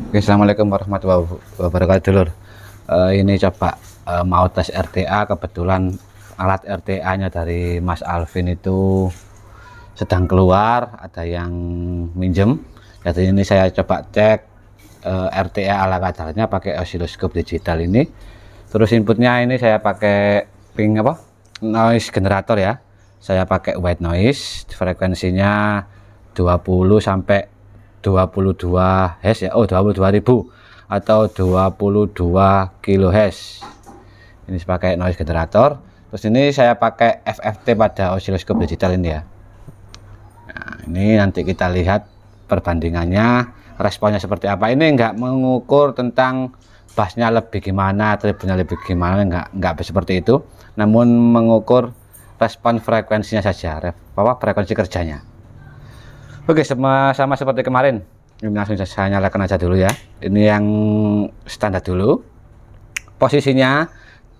Oke, assalamualaikum warahmatullahi wabarakatuh, dulur. Ini coba mau tes RTA, kebetulan alat RTA-nya dari Mas Alvin itu sedang keluar, ada yang minjem. Jadi ini saya coba cek RTA ala kadarnya pakai osiloskop digital ini. Terus inputnya ini saya pakai ping apa? Noise generator ya. Saya pakai white noise, frekuensinya 20 sampai 22 Hz ya. Oh, 22.000 atau 22 kHz. Ini pakai noise generator. Terus ini saya pakai FFT pada osiloskop digital ini ya. Nah, ini nanti kita lihat perbandingannya, responnya seperti apa. Ini enggak mengukur tentang bassnya lebih gimana, treble-nya lebih gimana, enggak seperti itu. Namun mengukur respon frekuensinya saja, frekuensi kerjanya. Oke, sama seperti kemarin. Ini langsung saya nyalakan aja dulu ya. Ini yang standar dulu. Posisinya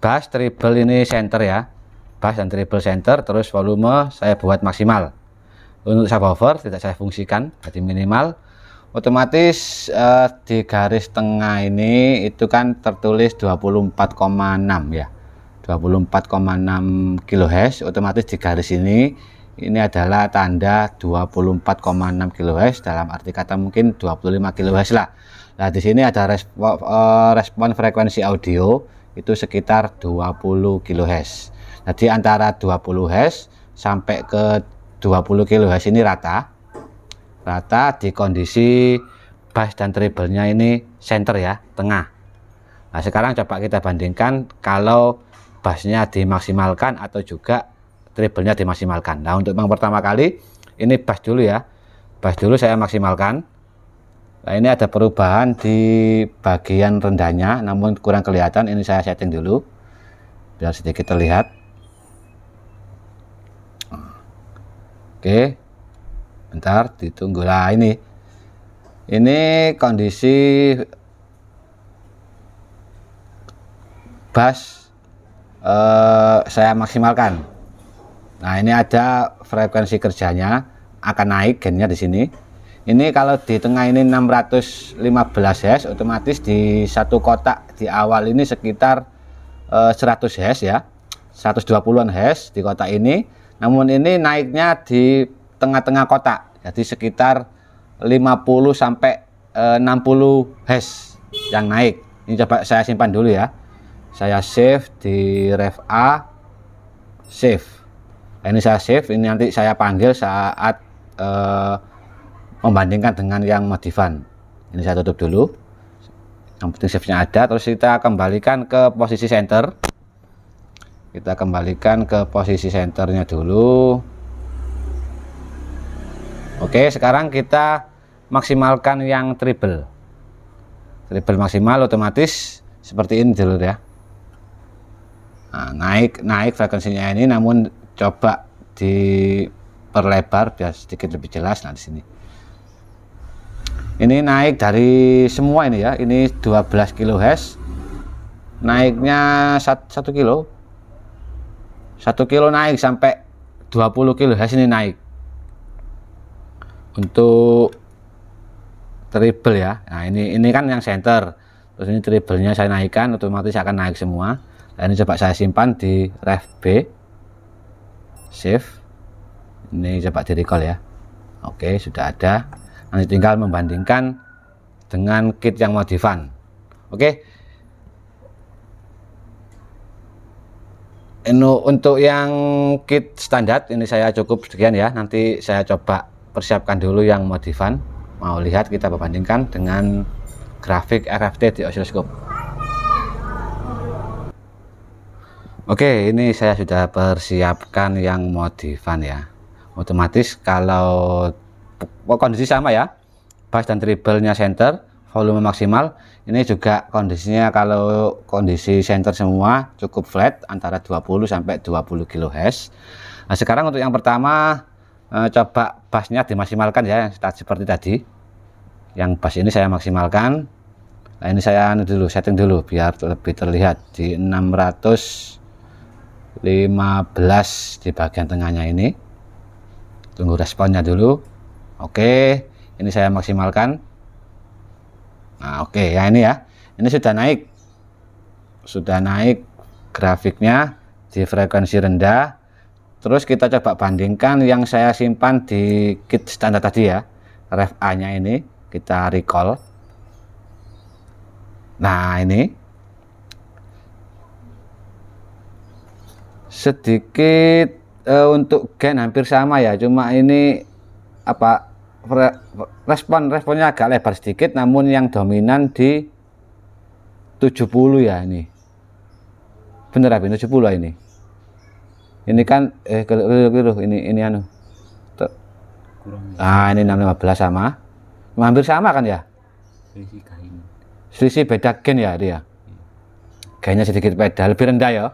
bass, treble ini center ya. Bass dan treble center, terus volume saya buat maksimal. Untuk subwoofer tidak saya fungsikan, jadi minimal. Otomatis di garis tengah ini itu kan tertulis 24,6 ya. 24,6 kHz. Otomatis di garis ini adalah tanda 24,6 kHz, dalam arti kata mungkin 25 kHz lah. Nah, di sini ada respon frekuensi audio itu sekitar 20 kHz. Jadi antara 20 Hz sampai ke 20 kHz ini rata di kondisi bass dan treble-nya ini center ya, tengah. Nah, sekarang coba kita bandingkan kalau bassnya dimaksimalkan atau juga treble-nya dimaksimalkan. Nah, untuk yang pertama kali ini bass dulu ya. Bass dulu saya maksimalkan. Nah, ini ada perubahan di bagian rendahnya, namun kurang kelihatan. Ini saya setting dulu biar sedikit terlihat. Oke, bentar ditunggu lah. Ini kondisi bass saya maksimalkan. Nah, ini ada frekuensi kerjanya akan naik gainnya di sini. Ini kalau di tengah ini 615 Hz, otomatis di satu kotak di awal ini sekitar 100 Hz ya. 120-an Hz di kotak ini. Namun ini naiknya di tengah-tengah kotak. Jadi sekitar 50 sampai 60 Hz yang naik. Ini coba saya simpan dulu ya. Saya save di ref A, save. Nah, ini saya save, ini nanti saya panggil saat membandingkan dengan yang modifan. Ini saya tutup dulu. Yang penting save-nya ada. Terus kita kembalikan ke posisi center. Kita kembalikan ke posisi centernya dulu. Oke, sekarang kita maksimalkan yang treble. Treble maksimal otomatis seperti ini dulu ya. Nah, naik frekuensinya ini, namun coba diperlebar biar sedikit lebih jelas. Nah, di sini ini naik dari semua ini ya, ini 12 kHz, naiknya 1 kilo, 1 kilo naik sampai 20 kHz ini naik untuk treble ya. Nah, ini kan yang center, terus ini treble-nya saya naikkan, otomatis akan naik semua. Nah, ini coba saya simpan di ref B, save. Ini coba di recall ya. Oke, sudah ada. Nanti tinggal membandingkan dengan kit yang modifan. Oke, untuk yang kit standar ini saya cukup sekian ya. Nanti saya coba persiapkan dulu yang modifan. Mau lihat, kita bandingkan dengan grafik FFT di osiloskop. Oke, ini saya sudah persiapkan yang modifan ya. Otomatis kalau kondisi sama ya, bass dan treble-nya center, volume maksimal. Ini juga kondisinya kalau kondisi center semua cukup flat antara 20 sampai 20 kHz. Nah, sekarang untuk yang pertama coba bassnya dimaksimalkan ya, seperti tadi. Yang bass ini saya maksimalkan. Nah, ini saya setting dulu biar lebih terlihat di 615 di bagian tengahnya ini. Tunggu responnya dulu. Oke, ini saya maksimalkan. Nah, Nah, oke ya, ini ya, ini sudah naik grafiknya di frekuensi rendah. Terus kita coba bandingkan yang saya simpan di kit standar tadi ya, ref A nya ini kita recall. Nah, ini sedikit untuk gain hampir sama ya, cuma ini apa, responnya agak lebar sedikit, namun yang dominan di 70 ya. Ini bener apa 70 ini? Ini kan keliru ini anu. Nah, ini 615 sama. Hampir sama kan ya? Selisih beda gain ya dia. Gainnya sedikit beda, lebih rendah ya.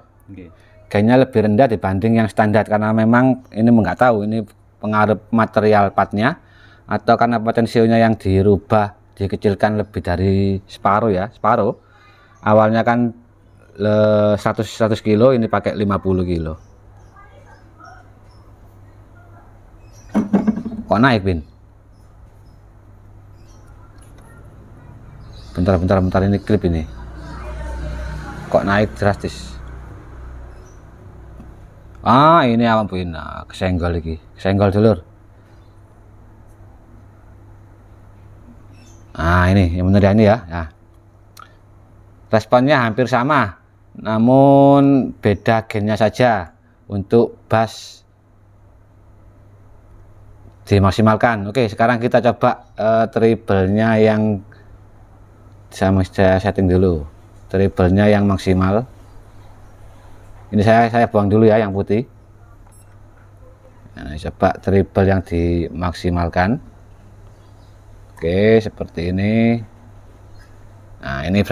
Gainnya lebih rendah dibanding yang standar, karena memang ini nggak tahu ini pengaruh material partnya atau karena potensionya yang dirubah, dikecilkan lebih dari separuh ya. Separuh awalnya kan 100 kilo, ini pakai 50 kilo. Kok naik, Bin? Bentar ini klip ini. Kok naik drastis? Ah, ini apa, Bin? Nah, kesenggol lagi. Kesenggol dulur. Nah, ini yang benar ya, ini ya. Nah, responnya hampir sama, namun beda gainnya saja. Untuk bass dimaksimalkan. Oke, sekarang kita coba treble-nya yang saya setting dulu. Treble-nya yang maksimal. Ini saya buang dulu ya yang putih. Nah, coba treble yang dimaksimalkan. Oke, seperti ini. Nah, ini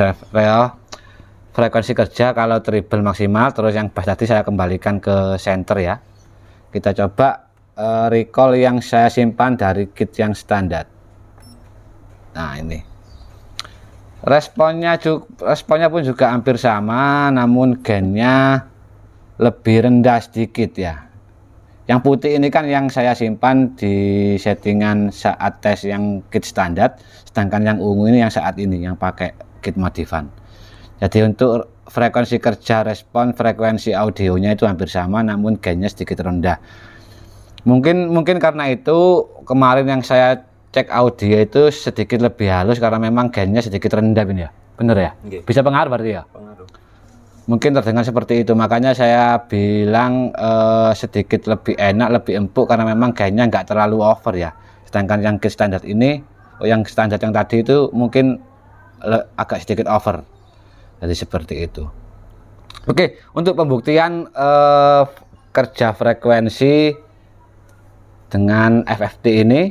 frekuensi kerja kalau treble maksimal. Terus yang bass tadi saya kembalikan ke center ya. Kita coba recall yang saya simpan dari kit yang standar. Nah, ini responnya pun juga hampir sama, namun gainnya lebih rendah sedikit ya. Yang putih ini kan yang saya simpan di settingan saat tes yang kit standar, sedangkan yang ungu ini yang saat ini yang pakai kit modifan. Jadi untuk frekuensi kerja respon, frekuensi audionya itu hampir sama, namun gainnya sedikit rendah. Mungkin karena itu kemarin yang saya cek audio itu sedikit lebih halus karena memang gainnya sedikit rendah, Bin ya. Bener ya? Okay. Bisa pengaruh berarti ya? Pengaruh. Mungkin terdengar seperti itu, makanya saya bilang sedikit lebih enak, lebih empuk karena memang gainnya nggak terlalu over ya. Sedangkan yang kit standar ini, yang standar yang tadi itu mungkin agak sedikit over. Jadi seperti itu. Oke, untuk pembuktian kerja frekuensi dengan FFT ini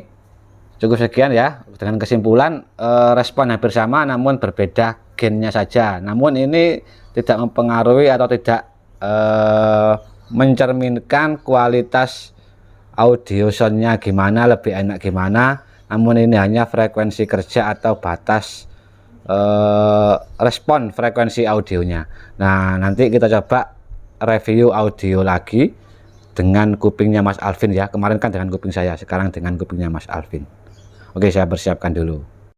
cukup sekian ya. Dengan kesimpulan respon hampir sama namun berbeda gainnya saja. Namun ini tidak mempengaruhi atau tidak mencerminkan kualitas audio soundnya gimana, lebih enak gimana. Namun ini hanya frekuensi kerja atau batas respon frekuensi audionya. Nah, nanti kita coba review audio lagi dengan kupingnya Mas Alvin ya. Kemarin kan dengan kuping saya, sekarang dengan kupingnya Mas Alvin. Oke, saya persiapkan dulu.